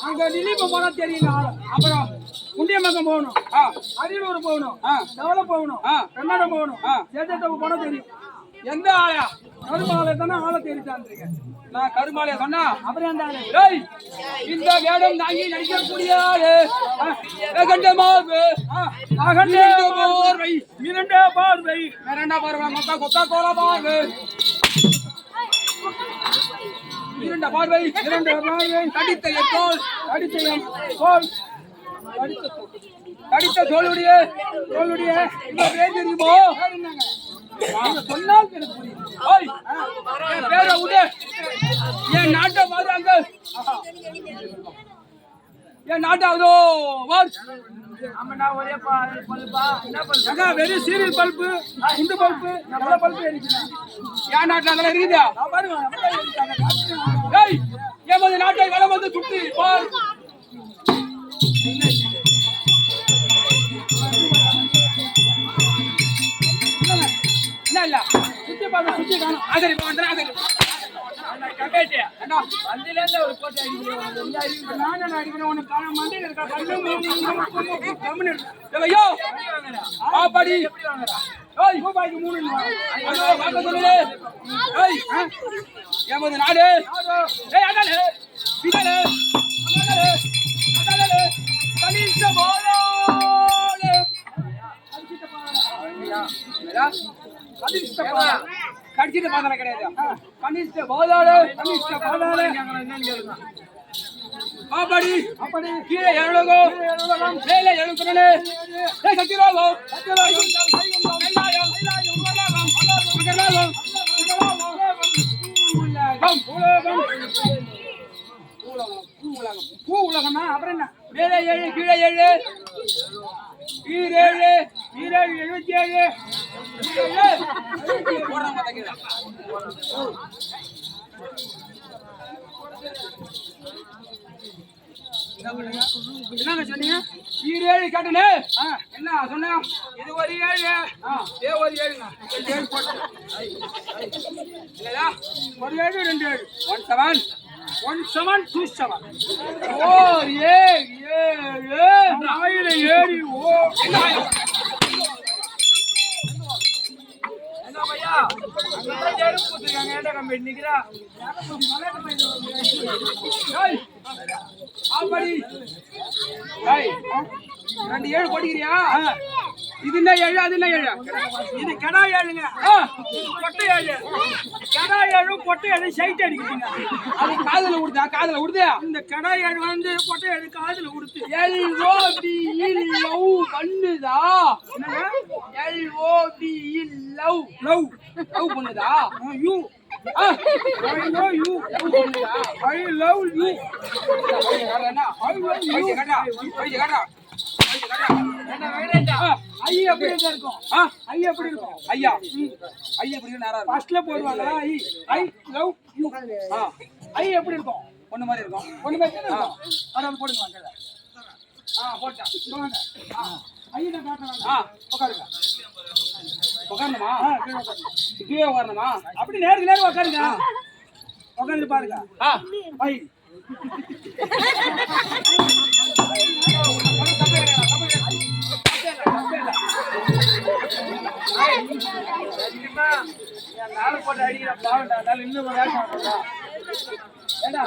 அங்க திலீப் போனா தெரியும். அப்புறம் குண்டியம்மக்கம் போகணும், அரியலூர் போகணும், தவளை போகணும், கன்னடம் போகணும், சேத்தத்தவு போனா தெரியும். எந்த ஆளா? கருமாலை தானே ஆளை தெரிவிச்சாங்க. நான் கருமாலைய சொன்னா அப்புறம் எந்த ஆளு? இந்த வேடம் தாங்கி நடிக்கக்கூடிய ஆளு அகண்ட பார்வை, இரண்டா பார்வை, இரண்டா பார்வை, மொத்தம் கொத்தா கோலா பார்வை, இரண்ட பார்வை, இரண்டு பார்வை, தடித்த தோல், தடித்த தோல், தடித்த தோளுடைய தோளுடைய பேர் தெரியுமோ? சொன்னால் பேர விடு. என் நாட்டை பாருங்க, என் நாட்டாவதோ ஒரே பல்பா வெறும் சீரியல் பல்பு, குண்டு பல்பு, நல்ல பல்பு எரிக்கிறேன். என் நாட்டில் அதெல்லாம் இருக்குதா? எமது நாட்டை வளம் வந்து சுற்றி பார். இல்ல சுத்தி பார்க்க சுத்தி காணும். ஆதரி போன்றேன் ஆதரி வந்திலேருந்து ஒரு போட்டி அடிக்கிறேன். நானும் அடிக்கிறேன். உனக்கு காண மாட்டேன் இருக்கா? ஐயோ ஆப்பாடி ரூபாய்க்கு 3 எமது நாடு கடிச்சிட்டு பாதாள கிடையாது. கனிஷ்ட பாதாள, கனிஷ்ட பாதாள பாப்பாடி அப்படி கீழே எழுகோ மேலே எழுத்துறனே சத்திரோகோ சத்திரோகம் கைலாயம் கைலாயம் உலகம் உலகம் பூ உலகம்னா அப்புறம் என்ன? மேலே 7 கீழே 7 ஈரேழு 77 போடுறாங்க தக்கிற என்னங்க சொன்னீங்க? 7 கேட்டனே. என்ன சொன்ன? இது ஒரு 7 ஒரு 7ங்க. 7 போட்டு இல்லையா? ஒரு 7 2 7 1727 ஓ 7 ஆயிர ஏறி ஓ என்ன பையா அங்க ஏறு போட்டுருக்காங்க. ஏடா கம்பெனி நிக்கிறா ஆப்படி 2 7 போடிக்கிறியா? இது என்ன ஏழு அது என்ன ஏழு இது கடா ஏழுங்க பொட்டை ஏழு கடா ஏழும் பொட்டை ஏழு சைட் அடிக்குதுங்க அது காதுல உடுதா காதுல உடுதா இந்த கடா ஏழு வந்து பொட்டை ஏழு காதுல உடுத்து LOV பண்ணுதா LOV லவ் லவ் லவ் பண்ணுதா you I know you. I love you. ஐயா எப்படி இருக்கும் ஐயா எப்படி இருக்கும் ஐயா ஐயா எப்படி நேரா ஃபர்ஸ்ட்ல போடுவாங்க ஐ லவ் யூ ஐ எப்படி இருக்கும் ஒண்ணு மாதிரி இருக்கும் ஒண்ணு மாதிரி இருக்கும் அத போடுங்க வாங்க போட்டா வாங்க ஐயா காட்டுறாங்க உட்காருங்க உட்காரணுமா கீழே உட்காரணுமா அப்படி நேருக்கு நேரம் உட்காருங்க உட்காந்து பாருங்க ஐ நாலு போட்டு அடிக்கிற பாவண்டா இன்னும் வேஷம் ஏடா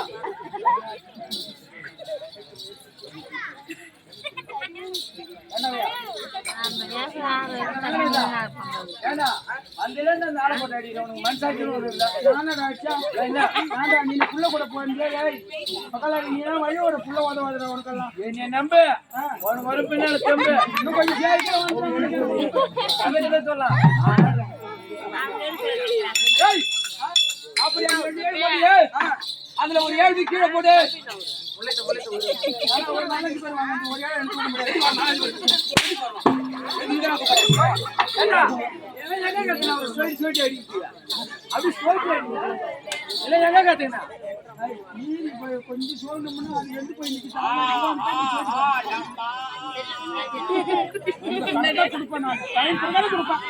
நம்பு வரும் பின்னால தம்பு இன்னும் கொஞ்சம் சொல்லலாம் அதுல ஒரு 7 கீழே போடு ஒரு நாளைக்கு பேர் வாங்க ஒரு 7 எடுத்து கொஞ்சம் சோழணும்னா அது எந்த போய் கொடுப்பேன் நான் கொடுப்பேன்